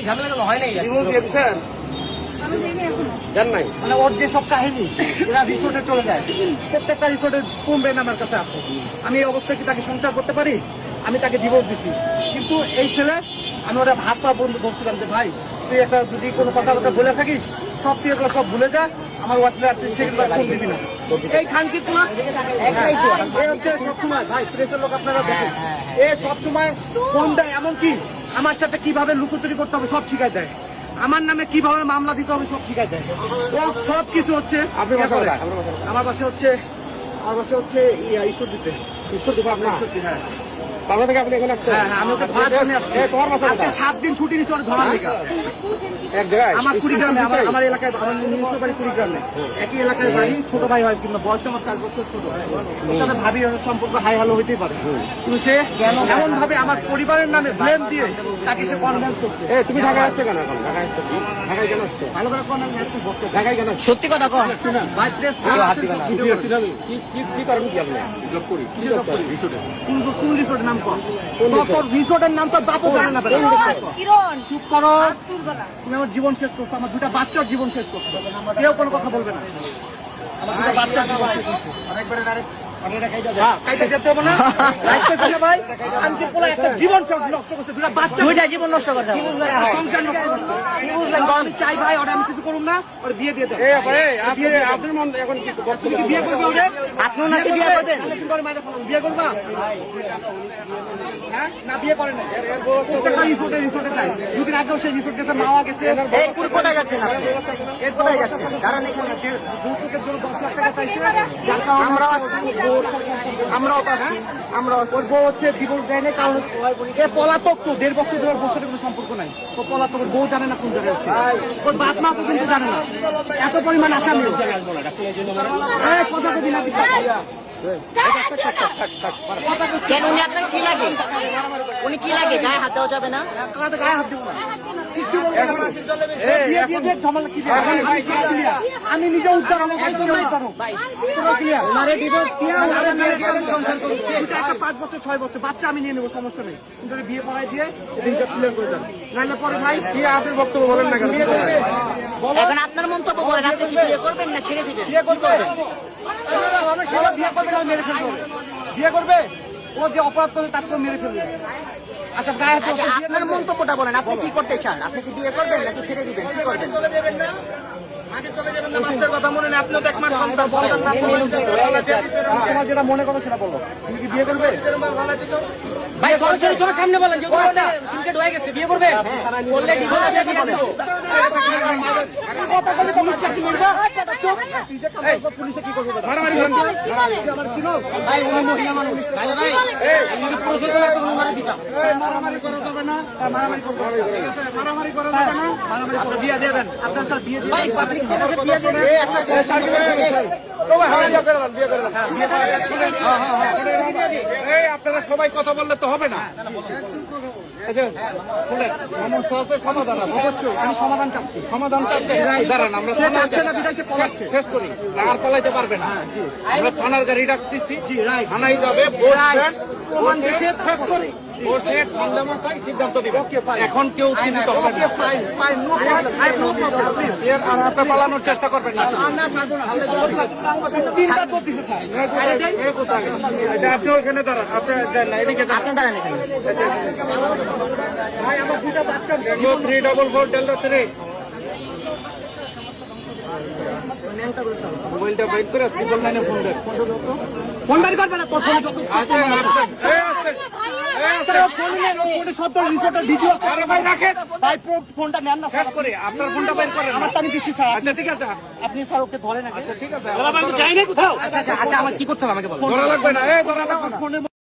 ঝামেলাগুলো হয় নাই জান নাই মানে ওর যে সব কাহিনী এরা রিসোর্টে চলে যায়, প্রত্যেকটা রিসোর্টের কমবেন আমার কাছে আছে। আমি এই অবস্থায় কি তাকে সংসার করতে পারি? আমি তাকে ডিভোর্স দিছি, কিন্তু এই ছেলে আমি ওরা ভাত পা বন্ধু বলছিলাম যে ভাই তুই একটা যদি কোনো কথাবার্তা বলে থাকিস সব তুই এগুলো সব ভুলে যা, আমার হোয়াটসঅ্যাপ ফোন দিবি না। এই খানকি সবসময় ভাই প্রেসের লোক আপনারা দেখেন, এ সবসময় ফোন দেয়, এমনকি আমার সাথে কিভাবে লুকোচুরি করতে হবে সব শিখাই দেয়, আমার নামে কিভাবে মামলা দিতে হবে সব শিখাই দেয়, ও সব কিছু হচ্ছে। আমার বাসা হচ্ছে ঈশ্বর দিতে আপনার হ্যাঁ তারপর থেকে আপনি এখানে আসছেন? হ্যাঁ, আমি ওকে ধরার জন্য আসছি। তোমার বাসা আজকে 7 দিন ছুটি নিচ্ছি ওর ধরার লেগে। এক জায়গায় আমার কুড়িগ্রামে, আমার এলাকায়, আমার নিজস্ব বাড়ি কুড়িগ্রামে, একই এলাকায় বাড়ি, ছোট ভাই হয় কিন্তু বয়সটা আমার 4 বছর ছোট। ওর সাথে ভাবি সম্পর্ক হাই হ্যালো হইতেই পারে, কিন্তু সে এমন ভাবে আমার পরিবারের নামে ব্লেম দিয়ে তাকে সে কনভিন্স করছে। তুমি ঢাকায় আসছে কেন? এখন ঢাকায় আসছে, ঢাকায় কেন আসছে? ভালো করে কোন ঢাকায় কেন? সত্যি কথা কও ভাই, প্রেস কি করেন কি আপনি? জব করি। কি জব করি? রিসোর্টে। কোন রিসোর্টের নাম কর? তোর রিসোর্টের নাম তো বাপও জানে না। কিরণ চুপ করো, তুমি আমার জীবন শেষ করছো, আমার 2টা বাচ্চার জীবন শেষ করছো, কেউ কোনো কথা বলবে না। আমার 2টা বাচ্চার জীবন শেষ করছো, আরেকবারে ডাইরেক্ট জীবন নষ্ট করতে চাই ভাই, ওরা আমি কিছু করুন না, ওর বিয়ে দিয়ে দেন। আপনার মন এখন বিয়ে করবে, আপনার নাকি বিয়ে করবেন? বিয়ে করবা না? বিয়ে করে না, রিসোর্টে চাই। 2 দিন আগেও সেই রিসোর্ট গেছে, মাওয়া গেছে। কোথায় যাচ্ছেন? কোথায় যাচ্ছেন? যৌতুকের জন্য 10 লাখ টাকা চাইছে। আমরা ওর বউ হচ্ছে ডিভোর্স দেয় না, কারণ এ পলাতক, তো 1.5 বছর ধরে ওর সাথে কোনো সম্পর্ক নাই। ও পলাতক, ওর বউ জানে না কোন জায়গায় আছে, ওর বাপ মা পর্যন্ত জানে না, এত পরিমাণ আসামি। কথা কবি না কেন? উনি আপনার কি লাগে? উনি কি লাগে? গায়ে হাত দেওয়া যাবে না? গায়ে হাত দেবো না, আমি নিজে উদ্ধার, আমার 5 বছর 6 বছর বাচ্চা আমি নিয়ে নেবো, সমস্যা নেই, কিন্তু বিয়ে পড়াই দিয়ে হিসাব ক্লিয়ার করে দেন। নাহলে পরে ভাই কি আপনি বক্তব্য বলেন না কেন? এখন আপনার মন্তব্য বলেন, আপনি কি বিয়ে করবেন না ছেড়ে দিবেন? বিয়ে করবেন? বিয়ে করবে না, মেরে ফেলবে। বিয়ে করবে, ও যে অপরাধ করে তাকে মেরে ফেলবে। আচ্ছা আপনার মন্তব্যটা বলেন, আপনি কি করতে চান? আপনি কি বিয়ে করবেন নাকি ছেড়ে দিবেন? কি করবেন? চলে যাবেন না, আগে চলে যাবেন না, বাচ্চার কথা মনে নেই, আপনিও তো এক মাস সন্তান, তোমার যেটা মনে করো সেটা বলো। তুমি কি বিয়ে করবে? ভাই সরাসরি সামনে বলেন যে সিনকেট হয়ে গেছে, বিয়ে করবে? বললে ডিভোর্স আছে, বিয়ে দেব। কথা বলে তো মুশকিল কি করবা? পুলিশে কি করবে? মারামারি করবে। আমার চিনো ভাই, উনি মহিলা মানুষ। ভাই এই যদি প্রশ্ন করে তো মারা দিতাম। মারামারি করা যাবে না, মারামারি করবে। ঠিক আছে, মারামারি করা যাবে না, মারামারি করবে। বিয়ে দিয়ে দেন, আপনার স্যার বিয়ে দিয়ে দেন। ভাই পাবলিক থেকে বিয়ে দেন, এই একটা সার্টিফিকেট তো ভাই বিয়ে করে দেন, বিয়ে করে দেন। হ্যাঁ, এই আপনারা সবাই কথা বললে তো হবে না। সমাধান অবশ্যই আমি সমাধান চাচ্ছি, সমাধান চাচ্ছি। দাঁড়ান, আমরা শেষ করি, আর পালাইতে পারবে না। আমরা থানার গাড়ি ডাকতেছি, থানায় যাবে, সিদ্ধান্ত দিবে। এখন কেউ চিন্তিত হবে না, আপনি পালানোর চেষ্টা করবেন না। আপনি ওখানে দাঁড়ান, আপনি এদিকে দাঁড়ান, এখানে ভাই আমার 2টা বাচ্চা। 344 ডেল্টা 3 মোবাইলটা বাইর করে ট্রিপল 9 ফোন দেন। ফোন বের করবে না, তোর ফোনে যত আছে ভিডিও ভাই রাখেন, ভাই ফোনটা নেন না, শেষ করে আপনার ফোনটা বের করেন, আমারটা আমি দিচ্ছি স্যার। আচ্ছা ঠিক আছে, আপনি স্যার ওকে ধরেন। আচ্ছা ঠিক আছে, আমি যাই না কোথাও। আচ্ছা আমার কি করতে হবে আমাকে বলুন। ধরা লাগবে না, এই ধরা লাগবে না।